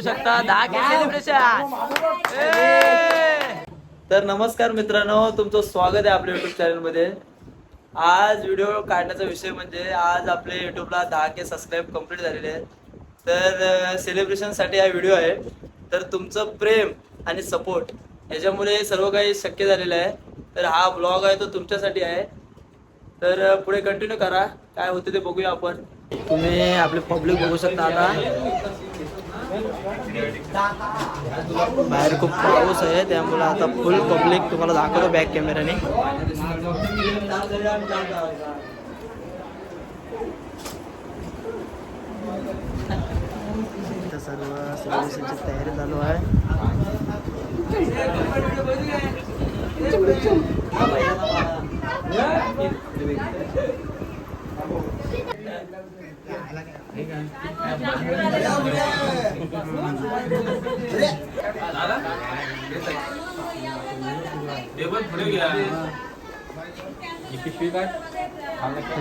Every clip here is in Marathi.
बघू शकता 10K सेलिब्रेशन। तर नमस्कार मित्रांनो, तुमचं स्वागत आहे आपल्या युट्यूब चॅनल मध्ये। आज व्हिडिओ काढण्याचा विषय म्हणजे आज आपले युट्यूबला 10K सबस्क्राईब कंप्लीट झालेले आहेत। तर सेलिब्रेशन साठी हा व्हिडिओ आहे। तर तुमचं प्रेम आणि सपोर्ट याच्यामुळे सर्व काही शक्य झालेलं आहे। तर हा ब्लॉग आहे तो तुमच्यासाठी आहे। तर पुढे कंटिन्यू करा, काय होते ते बघूया आपण। तुम्ही आपले पब्लिक बघू शकता। आता बाहेर खूप पाऊस आहे, त्यामुळे आता फुल पब्लिक तुम्हाला दाखवतो बॅक कॅमेऱ्याने। सर्व सेलिब्रेशनची तयारी चालू आहे।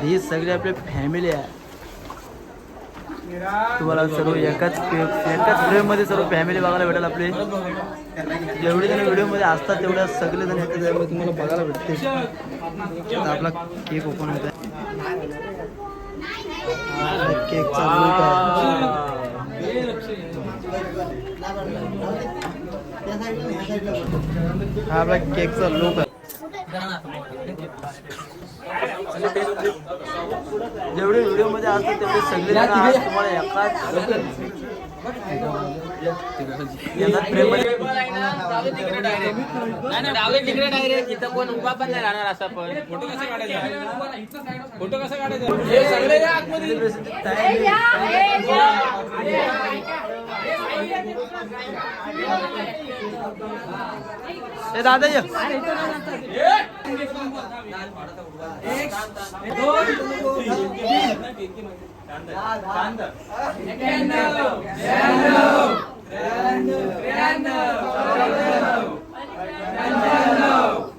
ही सगळी आपली फॅमिली आहे। तुम्हाला सर्व एकाच फ्रेम मध्ये सर्व फॅमिली बघायला भेटेल। आपली जेवढे जण व्हिडिओ मध्ये असतात तेवढ्या सगळे जण एका जागेवर तुम्हाला बघायला भेटते। आता आपला केक ओपन होत आहे। केकचा लूक आहे। हा आपला केकचा लूक आहे। जेवढे व्हिडिओ मध्ये असतात तेवढे सगळे जण तुम्हाला एकाच फ्रेम मध्ये डायरेक्ट इथं कोण उभा पण नाही राहणार असं। पण फोटो कसा काढायचा ए दादा ये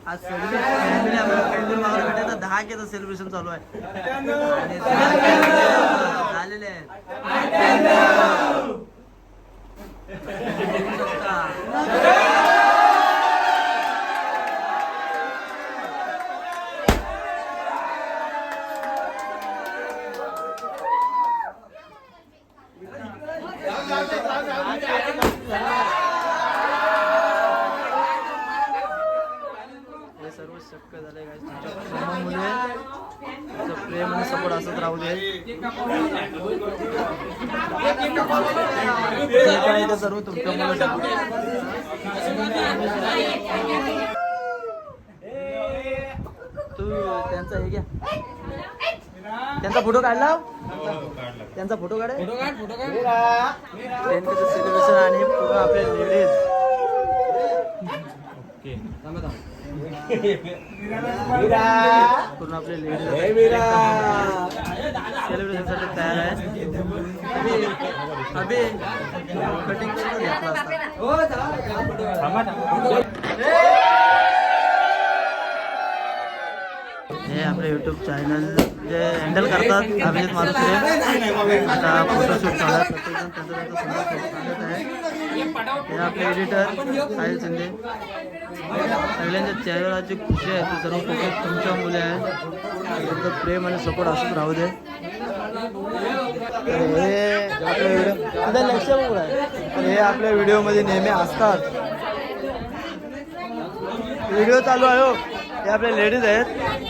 आज सगळी फॅमिली आपल्याला 10K सेलिब्रेशन चालू आहे। झालेले आहेत। हे सर्व शक्य झालंय गाइस तुमच्या प्रेमामुळे। तुमचं प्रेम आणि सपोर्ट असंच राहू दे। ते सर्व तुमच्यामुळे तू त्यांचा हे घ्या, त्यांचा फोटो काढला। त्यांचा फोटो काढ। त्यांचं सेलिब्रेशन आणि पूर्ण आपले लेडीज पूर्ण आपले लेडीज सेलिब्रेशन साठी तयार आहे। अभि कटिंग करून घेतला असता। हे आपले युट्यूब चॅनल जे हँडल करतात अभिजित मारुसरे। आता फोटोशूट चालू आहे, प्रत्येकजण त्यांचा सुंदर फोटो काढत आहे। हे आपले एडिटर साहिल शिंदे। सगळ्यांच्या चेहऱ्याची खुशी आहे, ते सर्व फोटो तुमच्या मुले आहे। त्यांचं प्रेम आणि सपोर्ट असंच राहू दे। हे आपल्या व्हिडिओ लक्ष बघू आहे, तर हे आपल्या व्हिडिओमध्ये नेहमी असतात। व्हिडिओ चालू आहे हो, हे आपले लेडीज आहेत,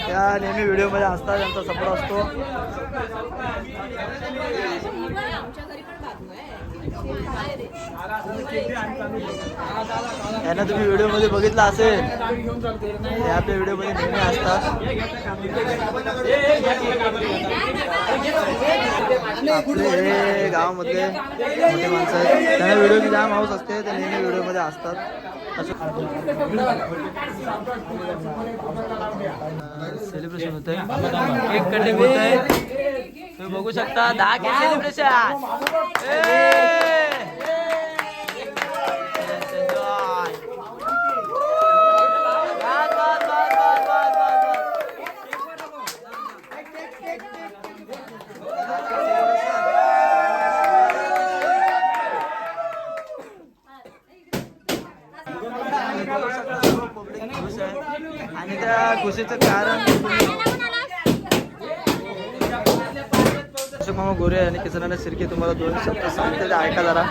त्या नेहमी व्हिडिओमध्ये असतात, त्यांचा सपोर्ट असतो। त्यांना तुम्ही व्हिडिओ मध्ये बघितलं असेल, हे आपल्या व्हिडिओ मध्ये नेहमी असतात। आपले गावामधले मोठे माणसं आहेत, त्यांना व्हिडिओची जाम हाऊस असते, ते नेहमी व्हिडिओ मध्ये असतात। सेलिब्रेशन होत आहे, केक कटिंग होत आहे, तुम्ही बघू शकता 10K सेलिब्रेशन। खुशीचं कारण अशोक मामा गोरे आणि किसनाना शिर्के तुम्हाला 2 शब्द सांगते ते ऐका जरा.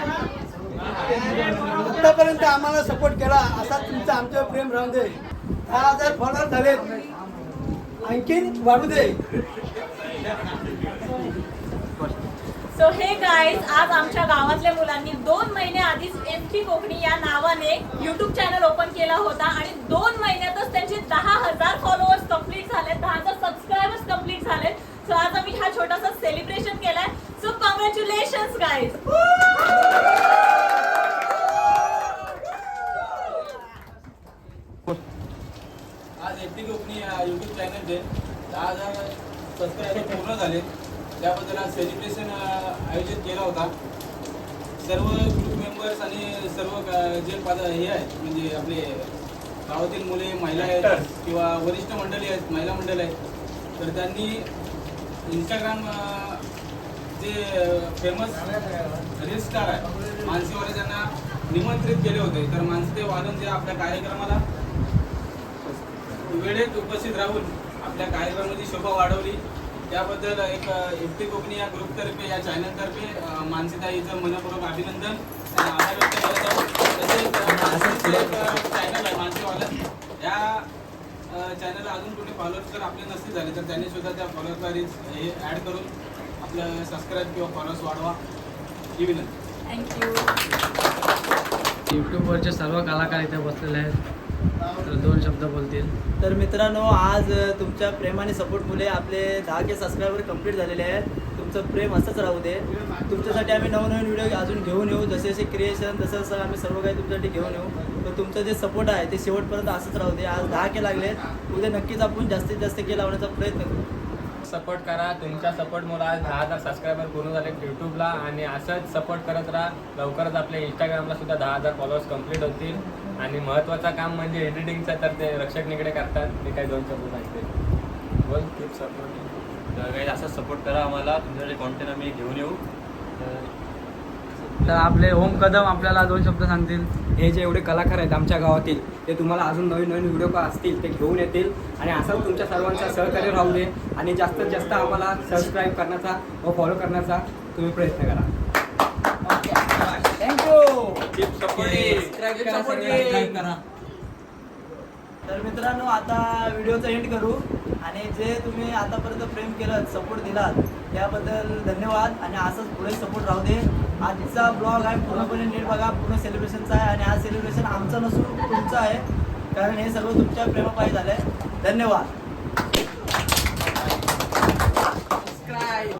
आतापर्यंत आम्हाला सपोर्ट केला असा तुमचा आमच्यावर प्रेम राहून दे. 10,000 फॉलोअर झाले, आणखीन वाढू दे. सो हे गाईज, आज आमच्या गावातल्या मुलांनी 2 महिने आधीच एमटी कोकणी या नावाने युट्यूब चॅनल ओपन केला होता आणि 2 महिन्यातच त्यांचे 10,000 फॉलोअर्स कंप्लीट झाले, 10,000 सबस्क्रायबर्स कंप्लीट झाले. सो आज आम्ही हा छोटासा सेलिब्रेशन केलाय. So congratulations guys. आज एफटी कोकणी यूट्यूब चॅनलचे 10,000 सबस्क्रायबर पूर्ण झाले. त्याबद्दल आज सेलिब्रेशन आयोजित केला होता. सर्व ग्रुप मेंबर्स आणि सर्व जे हे आहेत म्हणजे आपले गावातील मुले, महिला आहेत किंवा वरिष्ठ मंडळी आहेत, महिला मंडळ आहेत, तर त्यांनी इंस्टाग्राम जे फेमस रील स्टार आहे मानसीवाले त्यांना निमंत्रित केले होते. तर मानसी वादन जे आपल्या कार्यक्रमाला वेळेत उपस्थित राहून आपल्या कार्यक्रमाची शोभा वाढवली. त्याबद्दल एक एफटी कोकणी या ग्रुपतर्फे, या चॅनलतर्फे मानसीताईचं मनपूर्वक अभिनंदन आणि आभार व्यक्त करत आहोत. तसेच चॅनल आहे मानसीवालं, या चॅनलला अजून कोणी फॉलोअर्स जर आपले नसते झाले तर त्यांनी सुद्धा त्या फॉलोअर्सला हे ॲड करून आपलं सबस्क्राईब किंवा फॉलोअर्स वाढवा ही विनंती. थँक्यू. यूट्यूबवरचे सर्व कलाकार इथे बसलेले आहेत, तर 2 शब्द बोलतील. तर मित्रांनो, आज तुमच्या प्रेमाने सपोर्ट मुले आपले 10K सबस्क्रायबर कंप्लीट झालेले आहेत. तुमचं प्रेम असंच राहू दे. तुमच्यासाठी आम्ही नवनवीन व्हिडिओ अजून घेऊन येऊ, जसे जसे क्रिएशन जसं आम्ही सर्व काही तुमच्यासाठी घेऊन येऊ. तर तुमचं जे सपोर्ट आहे ते शेवटपर्यंत असंच राहू दे. आज 10K लागले, उद्या नक्कीच आपण जास्तीत जास्त K लावण्याचा प्रयत्न करू. सपोर्ट करा. तुमच्या सपोर्टमुळे आज 10,000 सबस्क्रायबर पूर्ण झाले यूट्यूबला आणि असंच सपोर्ट करत राहा. लवकरच आपल्या इंस्टाग्रामला सुद्धा 10,000 फॉलोअर्स कंप्लीट होतील. आणि महत्त्वाचं काम म्हणजे एडिटिंगचं, तर ते रक्षक निकडे करतात. ते काही 2 शब्द सांगते. बोल, कीप सपोर्ट. तर काही असं सपोर्ट करा आम्हाला, तुमच्याकडे कॉन्टेंट आम्ही घेऊन येऊ. तर आपले ओम कदम आपल्याला 2 शब्द सांगतील. हे जे एवढे कलाकार आहेत आमच्या गावातील, ते तुम्हाला अजून नवीन नवीन व्हिडिओ का असतील ते घेऊन येतील आणि असंच तुमच्या सर्वांचा सहकार्य राहू दे आणि जास्तीत जास्त आम्हाला सबस्क्राईब करण्याचा व फॉलो करण्याचा तुम्ही प्रयत्न करा. तर मित्रांनो, आता व्हिडिओचा एंड करू आणि जे तुम्ही आतापर्यंत प्रेम केलं, सपोर्ट दिलात त्याबद्दल धन्यवाद आणि असंच पुढे सपोर्ट राहू दे. आजचा ब्लॉग आहे पूर्णपणे नीट बघा, पूर्ण सेलिब्रेशनचा आहे आणि हा सेलिब्रेशन आमचं नसून तुमचं आहे, कारण हे सर्व तुमच्या प्रेमापायी झालं आहे. धन्यवाद.